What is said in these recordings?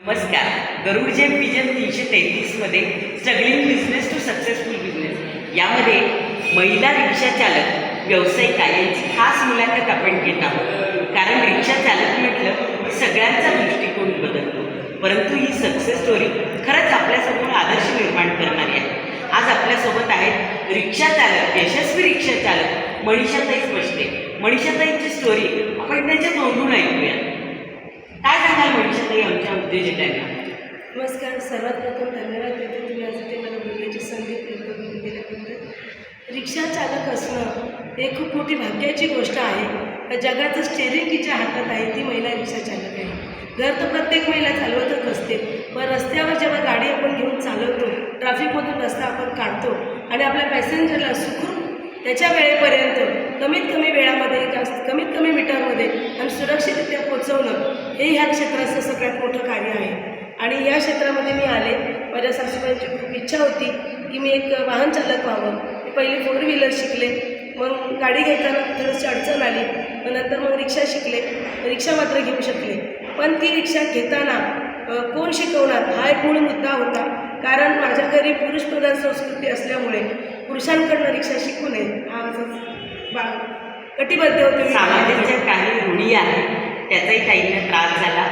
नमस्कार. गरुडजेन विजन 333 मध्ये struggling business to successful business यामध्ये महिला रिक्षा चालक व्यावसायिका यांची खास मुलाखत आपण घेत आहोत. कारण रिक्षा चालक म्हटलं की सगळ्यांचा दृष्टिकोन बदलतो, परंतु ही सक्सेस स्टोरी खरंच आपल्यासमोर आदर्श निर्माण करणारी आहे. आज आपल्यासोबत आहेत रिक्षा चालक, यशस्वी रिक्षा चालक मनीषाताई स्पष्टे. मनीषाताईंची स्टोरी आपण त्यांच्या तोंडून ऐकूया. काय सांगाल मनीषाताई आमच्या उद्योजकांना? नमस्कार. सर्वात प्रथम धन्यवाद देते तुम्ही आज ते मला बोलण्याची संधी करून दिल्याबद्दल. रिक्षा चालक असणं हे खूप मोठी भाग्याची गोष्ट आहे. जगाचं स्टेरिंग तिच्या हातात आहे, ती महिला रिक्षा चालक आहे. घर तर प्रत्येक महिला चालवतच असते, पण रस्त्यावर जेव्हा गाडी आपण घेऊन चालवतो, ट्रॅफिकमधून रस्ता आपण काढतो आणि आपल्या पॅसेंजरला सुखरूप त्याच्या वेळेपर्यंत कमीत कमी वेळामध्ये, कमीत कमी मीटरमध्ये आणि सुरक्षितरित्या पोचवणं हे ह्या क्षेत्राचं सगळ्यात मोठं कार्य आहे. आणि या क्षेत्रामध्ये मी आले, माझ्या सासूबाईंची खूप इच्छा होती की मी एक वाहन चालक व्हावं. मी पहिली 4 व्हीलर शिकले, मग गाडी घेताना थोडीशी अडचण आली, मग नंतर मग रिक्षा शिकले. रिक्षा मात्र घेऊ शकले, पण ती रिक्षा घेताना कोण शिकवणार हा एक मूळ मुद्दा होता. कारण माझ्या घरी पुरुषप्रधान संस्कृती असल्यामुळे पुरुषांकडनं रिक्षा शिकू नये हा आमचा कटिबद्ध होते. समाजाच्या काही रूढी आहेत, त्याचाही काहींना त्रास झाला.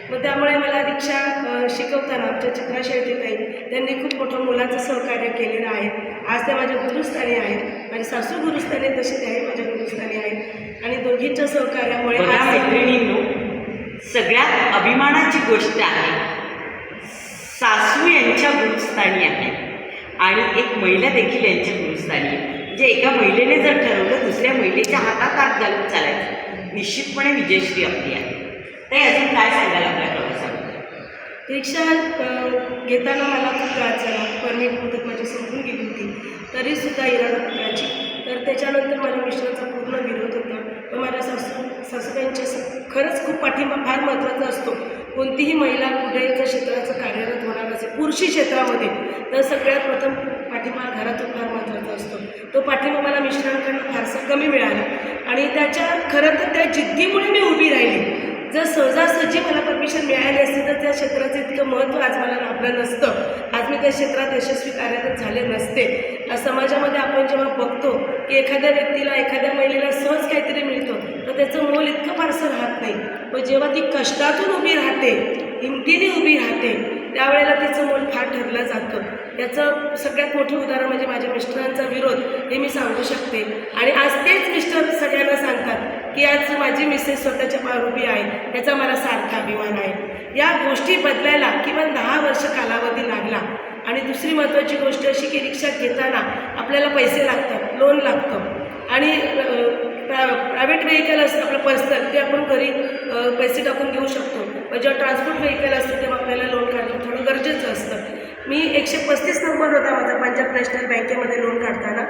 मग त्यामुळे मला रिक्षा शिकवताना आमच्या चित्रा शेळकेताई त्यांनी खूप मोठं मुलाचं सहकार्य केलेलं आहे. आज ते माझ्या गुरुस्थानी आहेत, माझी सासू गुरुस्थानी तशी ते आहे, माझ्या गुरुस्थानी आहेत. आणि दोघींच्या सहकार्यामुळे मैत्रिणींनो, सगळ्यात अभिमानाची गोष्ट आहे, सासू यांच्या गुरुस्थानी आहे आणि एक महिला देखील यांच्या गुरुस्थानी आहे. जे एका महिलेने जर ठरवलं दुसऱ्या महिलेच्या हातात हात घालून चालायचं, निश्चितपणे विजयश्री आपली आहे. ते अजून काय सांगाल आपल्या प्रवासाबद्दल? रिक्षा घेताना मला खूप त्रास झाला. परमिट मुदत माझी संपून गेली होती, तरीसुद्धा इरादा पत्राची. तर त्याच्यानंतर माझ्या मिस्टरांचा पूर्ण विरोध होता. पण माझ्या सासूबाईंचे खरंच खूप पाठिंबा फार महत्त्वाचा असतो. कोणतीही महिला कुठेच्या क्षेत्राचं कार्यरत होणार असेल, पुरुषी क्षेत्रामध्ये, तर सगळ्यात प्रथम पाठिंबा घरातून फार महत्त्वाचा असतो. तो पाठिंबा मला मिस्टरांकडनं फारसा कमी मिळाला आणि त्याच्या खरं तर त्या जिद्दीमुळे मी उभी राहिली. जर सहजासहजी मला परमिशन मिळाली असती तर त्या क्षेत्राचं इतकं महत्त्व आज मला लाभलं नसतं. आज मी त्या क्षेत्रात यशस्वी कार्यरत झाले नसते. आज समाजामध्ये आपण जेव्हा बघतो की एखाद्या व्यक्तीला, एखाद्या महिलेला सहज काहीतरी मिळतं तर त्याचं मोल इतकं फारसं राहत नाही, पण जेव्हा ती कष्टातून उभी राहते, हिमतीने उभी राहते, त्यावेळेला तिचं मोल फार ठरलं जातं. याचं सगळ्यात मोठं उदाहरण म्हणजे माझ्या मिस्टरांचा विरोध हे मी सांगू शकते. आणि आज तेच मिस्टर सगळ्यांना सांगतात की आज माझी मिसेस स्वतःच्या पायावर उभी आहे, याचा मला सारखा अभिमान आहे. या गोष्टी बदलायला किमान 10 वर्ष कालावधी लागला. आणि दुसरी महत्त्वाची गोष्ट अशी की रिक्षा घेताना आपल्याला पैसे लागतात, लोन लागतं. आणि प्रायव्हेट व्हेकल असतं आपलं पर्सनल, ते आपण घरी पैसे टाकून घेऊ शकतो. पण जेव्हा ट्रान्सपोर्ट व्हेकल असतं तेव्हा आपल्याला लोन काढणं थोडं गरजेचं असतं. मी 135 नंबर होता माझा पंजाब नॅशनल बँकेमध्ये लोन काढताना.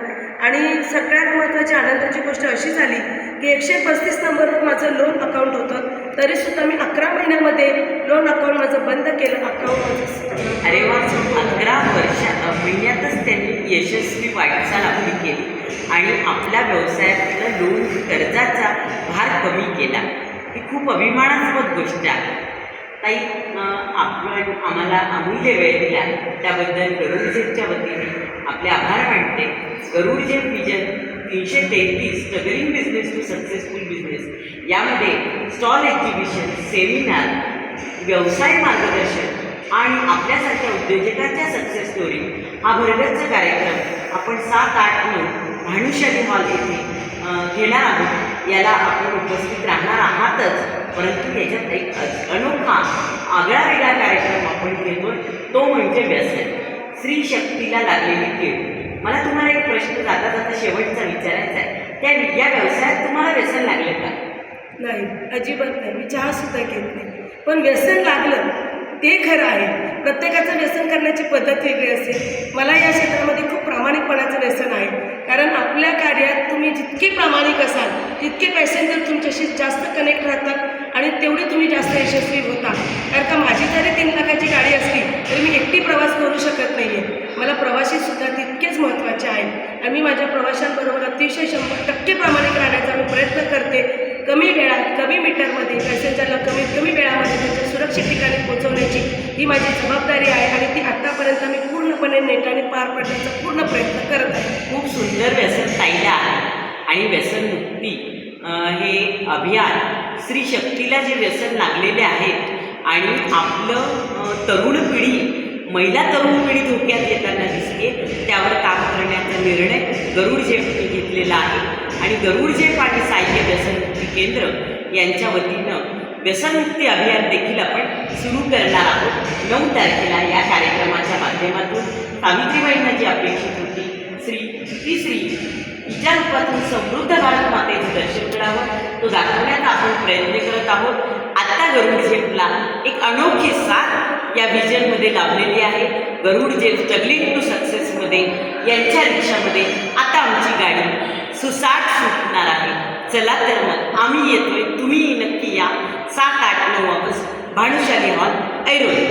आणि सगळ्यात महत्त्वाची आनंदाची गोष्ट अशी झाली की 135 नंबरवर माझं लोन अकाउंट होतं, तरीसुद्धा मी 11 महिन्यामध्ये लोन अकाउंट माझं बंद केलं. अकाउंट माझं अरे वा, 11 महिन्यातच त्यांनी यशस्वी वाटचाल आपली केली आणि आपल्या व्यवसायातला लोन कर्जाचा भार कमी केला. ही खूप अभिमानास्पद गोष्ट आहे. ताई, आपण आम्हाला अमूल्य वेळ दिला त्याबद्दल गरुडजेनच्या वतीने आपले आभार मानते. Garudzen vision 333 struggling business to successful business यामध्ये स्टॉल एक्झिबिशन, सेमिनार, व्यवसाय मार्गदर्शन आणि आपल्यासारख्या उद्योजकांच्या सक्सेस स्टोरी हा भरगच्च कार्यक्रम आपण 7-8-9 भानुशाली हॉल येथे घेणार आहोत. याला आपण उपस्थित राहणार आहातच, परंतु याच्यात एक अनोखा आगळा वेगळा कार्यक्रम आपण घेतो, तो म्हणजे व्यसन. स्त्री शक्तीला लागलेली कीड. मला तुम्हाला एक प्रश्न जाता जाता शेवटचा विचारायचा आहे. या व्यवसायात तुम्हाला व्यसन लागलं का? नाही, अजिबात नाही. मी चहासुद्धा घेत नाही, पण व्यसन लागलं ते खरं आहे. प्रत्येकाचं व्यसन करण्याची पद्धत वेगळी असेल. मला या क्षेत्रामध्ये खूप प्रामाणिकपणाचं व्यसन आहे. कारण आपल्या कार्यात तुम्ही जितके प्रामाणिक असाल तितके पॅसेंजर तुमच्याशी जास्त कनेक्ट राहतात आणि तेवढी तुम्ही जास्त यशस्वी होता. कारण का माझी जरी 3 लाखाची गाडी असली तरी मी एकटी प्रवास करू शकत नाही आहे. मला प्रवासीसुद्धा तितकेच महत्त्वाचे आहेत आणि मी माझ्या प्रवाशांबरोबर अतिशय 100% प्रामाणिक राहण्याचा मी प्रयत्न करते. कमी वेळात, कमी मीटरमध्ये, पॅसेंजरला कमीत कमी वेळामध्ये त्यांच्या सुरक्षित सुरक्षित ठिकाणी पोहोचवण्याची ही माझी जबाबदारी आहे आणि ती आत्तापर्यंत मी पूर्णपणे नेटाने पार पाडण्याचा पूर्ण प्रयत्न करत आहे. खूप सुंदर व्यसन ताईला आहे आणि व्यसनमुक्ती हे अभियान स्त्री शक्तीला जे व्यसन लागलेले आहेत आणि आपलं तरुण पिढी महिला तरुण पिढी धोक्यात येताना दिसते, त्यावर काम करण्याचा निर्णय गरुड झेपने घेतलेला आहे आणि गरुड झेप आणि साहित्य व्यसनमुक्ती केंद्र यांच्या वतीनं व्यसनमुक्ती अभियान देखील आपण सुरू करणार आहोत. 9 तारखेला या कार्यक्रमाच्या माध्यमातून सावित्रीबाईंना जी अपेक्षित होती ती स्त्री हिच्या रूपातून समृद्ध भारत मातेचं दर्शन करावं, तो दाखवण्याचा आपण प्रयत्न करत आहोत. आत्ता गरुड झेपला एक अनोखी साथ या व्हिजनमध्ये लावलेली आहे. गरुड झेप स्ट्रगलिंग टू सक्सेसमध्ये यांच्या रिक्षामध्ये आता आमची गाडी सुसाट सुटणार आहे. चला तर मग आम्ही येतोय, तुम्ही नक्की या. 7, 8, 9 ऑगस्ट भानुशाली हॉल, ऐरोली.